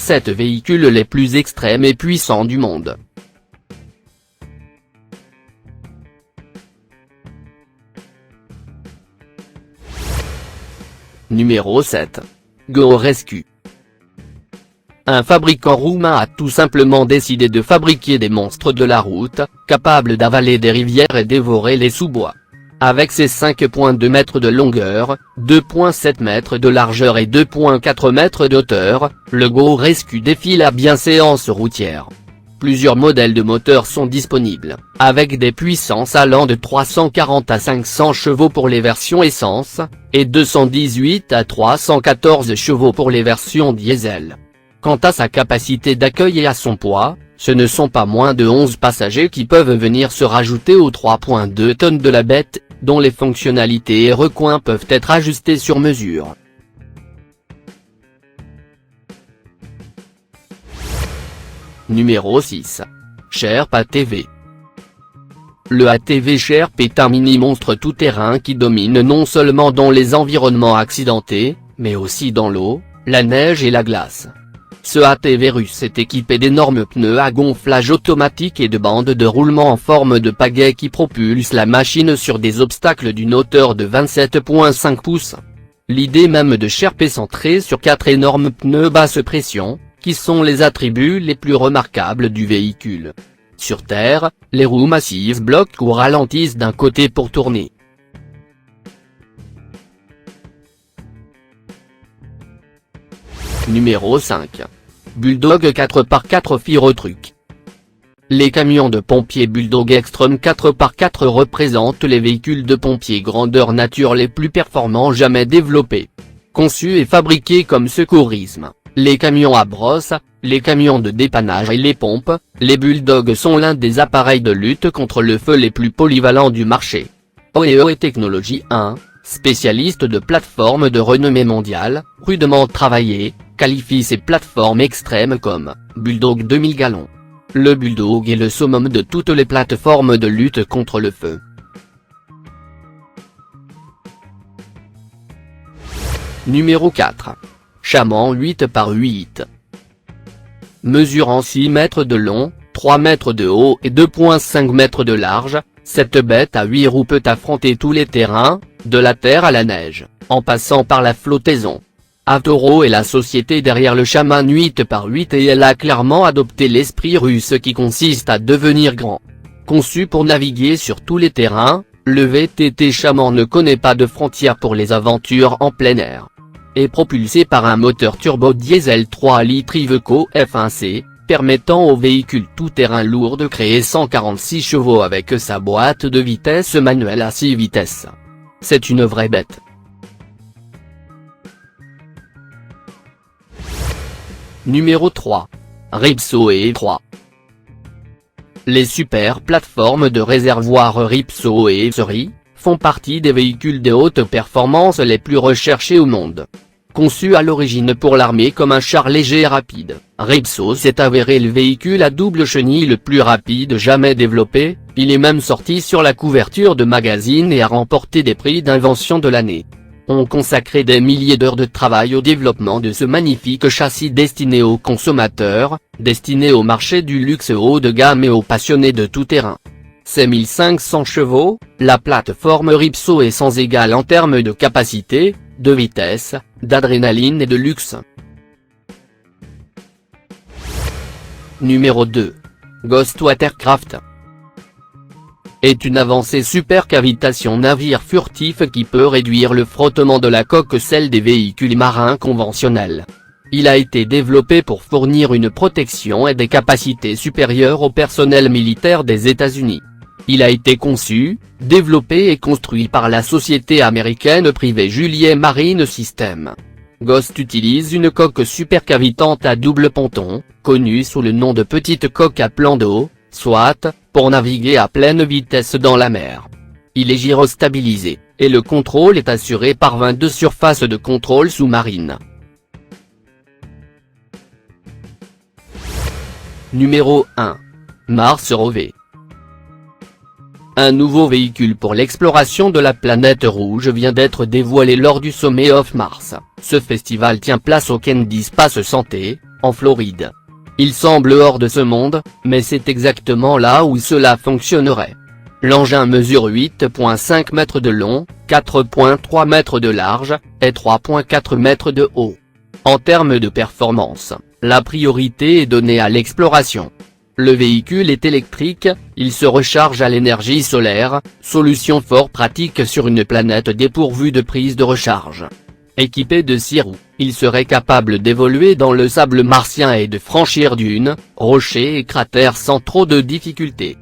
7 véhicules les plus extrêmes et puissants du monde. Numéro 7. Go Rescue. Un fabricant roumain a tout simplement décidé de fabriquer des monstres de la route, capables d'avaler des rivières et dévorer les sous-bois. Avec ses 5,2 mètres de longueur, 2,7 mètres de largeur et 2,4 mètres de hauteur, le Go Rescue défie la bienséance routière. Plusieurs modèles de moteurs sont disponibles, avec des puissances allant de 340 à 500 chevaux pour les versions essence, et 218 à 314 chevaux pour les versions diesel. Quant à sa capacité d'accueil et à son poids, ce ne sont pas moins de 11 passagers qui peuvent venir se rajouter aux 3,2 tonnes de la bête, dont les fonctionnalités et recoins peuvent être ajustés sur mesure. Numéro 6. Sherp ATV. Le ATV Sherp est un mini-monstre tout-terrain qui domine non seulement dans les environnements accidentés, mais aussi dans l'eau, la neige et la glace. Ce ATV russe est équipé d'énormes pneus à gonflage automatique et de bandes de roulement en forme de pagaie qui propulsent la machine sur des obstacles d'une hauteur de 27,5 pouces. L'idée même de Sherp est centrée sur 4 énormes pneus basse pression, qui sont les attributs les plus remarquables du véhicule. Sur terre, les roues massives bloquent ou ralentissent d'un côté pour tourner. Numéro 5. Bulldog 4x4 Firotruck. Les camions de pompiers Bulldog Extreme 4x4 représentent les véhicules de pompiers grandeur nature les plus performants jamais développés. Conçus et fabriqués comme secourisme, les camions à brosse, les camions de dépannage et les pompes, les Bulldogs sont l'un des appareils de lutte contre le feu les plus polyvalents du marché. OEE Technologies 1, spécialiste de plateformes de renommée mondiale, rudement travaillées, qualifie ces plateformes extrêmes comme Bulldog 2000 gallons. Le Bulldog est le summum de toutes les plateformes de lutte contre le feu. Numéro 4. Shaman 8x8. Mesurant 6 mètres de long, 3 mètres de haut et 2,5 mètres de large, cette bête à 8 roues peut affronter tous les terrains, de la terre à la neige, en passant par la flottaison. Avtoro est la société derrière le Shaman 8x8 et elle a clairement adopté l'esprit russe qui consiste à devenir grand. Conçu pour naviguer sur tous les terrains, le VTT Shaman ne connaît pas de frontières pour les aventures en plein air. Est propulsé par un moteur turbo diesel 3 litres Iveco F1C, permettant au véhicule tout-terrain lourd de créer 146 chevaux avec sa boîte de vitesse manuelle à 6 vitesses. C'est une vraie bête. Numéro 3. Ripsaw E3. Les super plateformes de réservoir Ripsaw et Seri font partie des véhicules de haute performance les plus recherchés au monde. Conçu à l'origine pour l'armée comme un char léger et rapide, Ripsaw s'est avéré le véhicule à double chenille le plus rapide jamais développé, il est même sorti sur la couverture de magazines et a remporté des prix d'invention de l'année. On consacré des milliers d'heures de travail au développement de ce magnifique châssis destiné aux consommateurs, destiné au marché du luxe haut de gamme et aux passionnés de tout terrain. C'est 1500 chevaux, la plateforme Ripsaw est sans égale en termes de capacité, de vitesse, d'adrénaline et de luxe. Numéro 2. Ghost Watercraft. Est une avancée super cavitation navire furtif qui peut réduire le frottement de la coque celle des véhicules marins conventionnels. Il a été développé pour fournir une protection et des capacités supérieures au personnel militaire des États-Unis. Il a été conçu, développé et construit par la société américaine privée Juliet Marine Systems. Ghost utilise une coque supercavitante à double ponton, connue sous le nom de petite coque à plan d'eau, SWAT, pour naviguer à pleine vitesse dans la mer. Il est gyrostabilisé, et le contrôle est assuré par 22 surfaces de contrôle sous-marine. Numéro 1. Mars Rover. Un nouveau véhicule pour l'exploration de la planète rouge vient d'être dévoilé lors du Sommet of Mars. Ce festival tient place au Kennedy Space Center, en Floride. Il semble hors de ce monde, mais c'est exactement là où cela fonctionnerait. L'engin mesure 8,5 mètres de long, 4,3 mètres de large, et 3,4 mètres de haut. En termes de performance, la priorité est donnée à l'exploration. Le véhicule est électrique, il se recharge à l'énergie solaire, solution fort pratique sur une planète dépourvue de prise de recharge. Équipé de 6 roues, il serait capable d'évoluer dans le sable martien et de franchir dunes, rochers et cratères sans trop de difficultés.